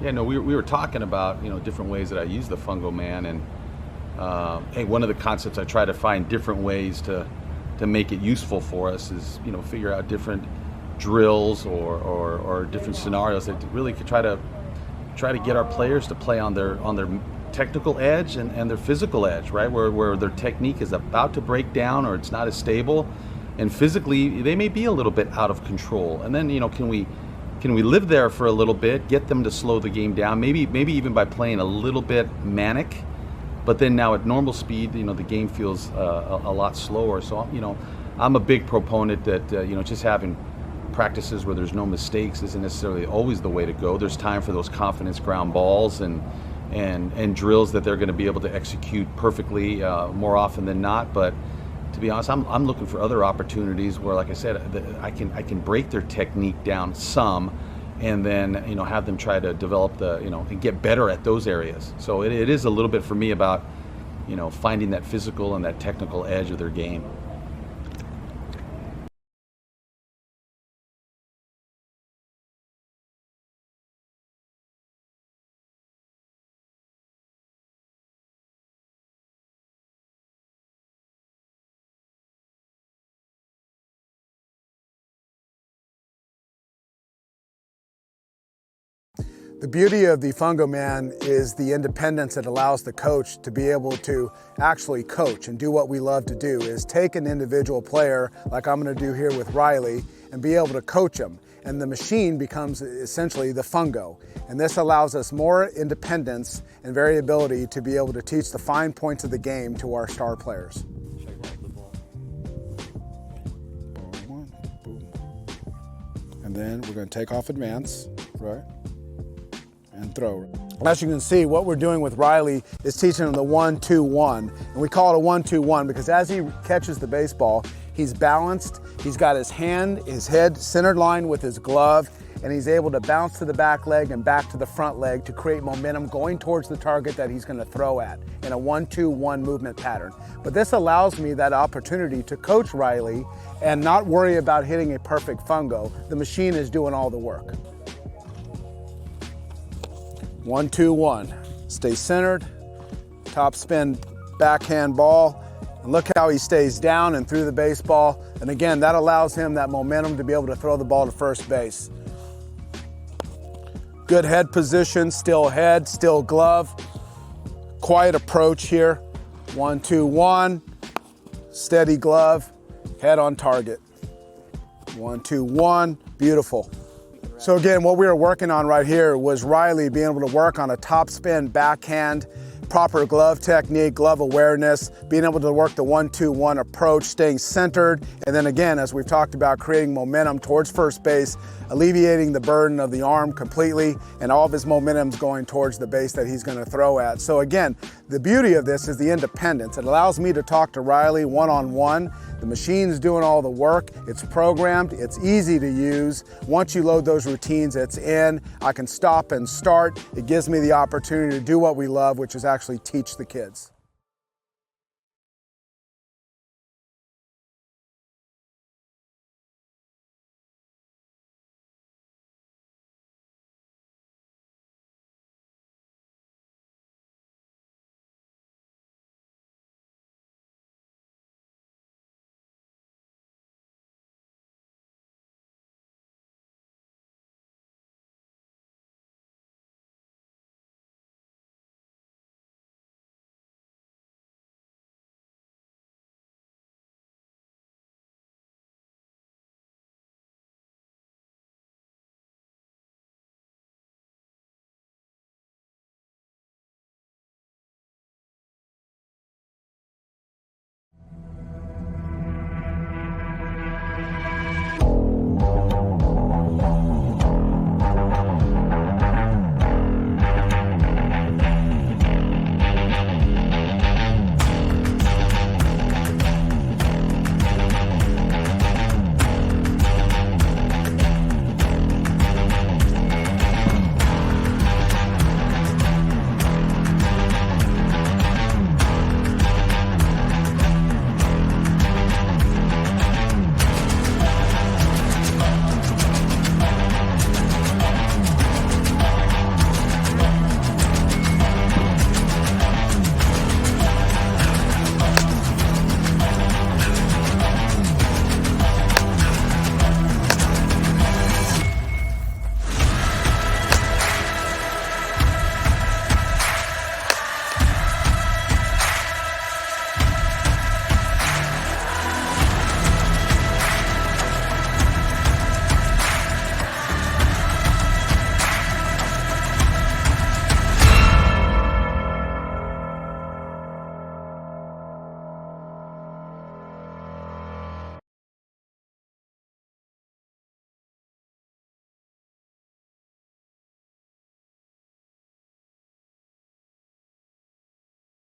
Yeah, no, we were talking about, different ways that I use the Fungo Man, and hey, one of the concepts I try to find different ways to make it useful for us is, figure out different drills or different scenarios that really could try to get our players to play on their technical edge and their physical edge, right? Where their technique is about to break down or it's not as stable, and physically they may be a little bit out of control. And then, can we live there for a little bit, get them to slow the game down, maybe even by playing a little bit manic, but then now at normal speed, the game feels a lot slower. So, I'm a big proponent that, just having practices where there's no mistakes isn't necessarily always the way to go. There's time for those confidence ground balls and drills that they're going to be able to execute perfectly more often than not. But to be honest, I'm looking for other opportunities where, like I said, I can break their technique down some, and then have them try to develop and get better at those areas. So it is a little bit for me about finding that physical and that technical edge of their game. The beauty of the Fungo Man is the independence it allows the coach to be able to actually coach and do what we love to do, is take an individual player, like I'm going to do here with Riley, and be able to coach them. And the machine becomes essentially the Fungo. And this allows us more independence and variability to be able to teach the fine points of the game to our star players. And then we're going to take off advance, right? And throw. As you can see, what we're doing with Riley is teaching him the 1-2-1. And we call it a 1-2-1 because as he catches the baseball, he's balanced, he's got his head centered line with his glove, and he's able to bounce to the back leg and back to the front leg to create momentum going towards the target that he's going to throw at in a 1-2-1 movement pattern. But this allows me that opportunity to coach Riley and not worry about hitting a perfect Fungo. The machine is doing all the work. 1-2-1. Stay centered, top spin backhand ball, and look how he stays down and through the baseball. And again, that allows him that momentum to be able to throw the ball to first base. Good head position, still head, still glove. Quiet approach here. 1-2-1, steady glove, head on target. 1-2-1, beautiful. So again, what we were working on right here was Riley being able to work on a top spin backhand, proper glove technique, glove awareness, being able to work the 1-2-1 approach, staying centered, and then again, as we've talked about, creating momentum towards first base, alleviating the burden of the arm completely, and all of his momentum's going towards the base that he's going to throw at. So again, the beauty of this is the independence. It allows me to talk to Riley one-on-one. The machine's doing all the work. It's programmed. It's easy to use. Once you load those routines, it's in. I can stop and start. It gives me the opportunity to do what we love, which is actually teach the kids.